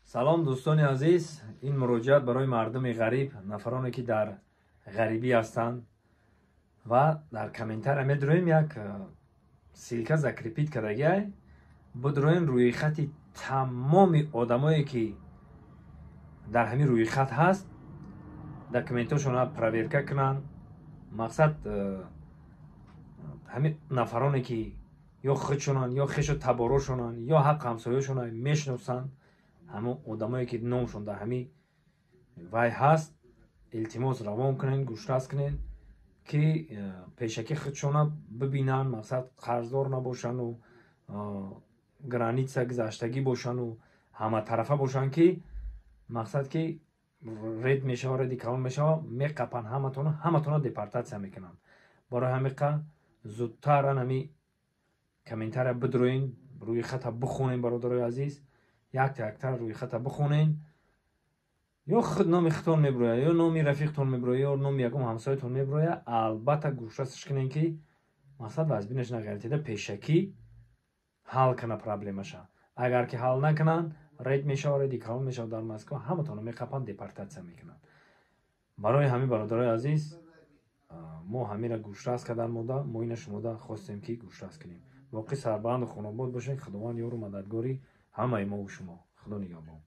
سلام دوستان عزیز، این مراجعت برای مردم غریب، نفرانی که در غریبی هستند و در کامنتر همه درویم یک سیلکه زکریپیت کردگی بدرویم روی خط تمام آدمایی که در همین روی خط هست در کامنتاشون پرویرکه کنن. مقصد همین نفرانی که یا خودشونن یا خیش تباروشونن یا حق همسایه‌شون میشناسن، همون آدمایی که نامشون در همین وای هست التماس روان کنین، گوشرس کنین که پیشکی خودشون ببینن، مقصد قرضدار نباشن و گرانیتسا گذشتگی باشن و همه طرفه باشن که مقصد که رد میشه و ردیکال میشه میقپن همتون دیپارتاسیا میکنن. برای همین زودتر همی کامنتر بدروین، روی خط بخونین برادرای عزیز، یک تر روی خط بخونین، یا خود نام خودتون میبروید یا نام رفیقتون میبروید یا نام یکم همسایتون میبروید. البته گوشرسش کنین که مقصد وزبینش نگرتیده پیشکی حل کنه پرابلمشه. اگر که حل نکنن رد میشه و ردیکال میشه در مسکو همتون میقپن دیپارتاسیا میکنن. برای همین برادرای عزیز ما همین را گوشرس کردن ما این شما خواستیم که گوشرس کنیم. واقعی سربلند و خانواد باشین. خداوند یار و مددگاری همه ما و شما. خدا نگهبان.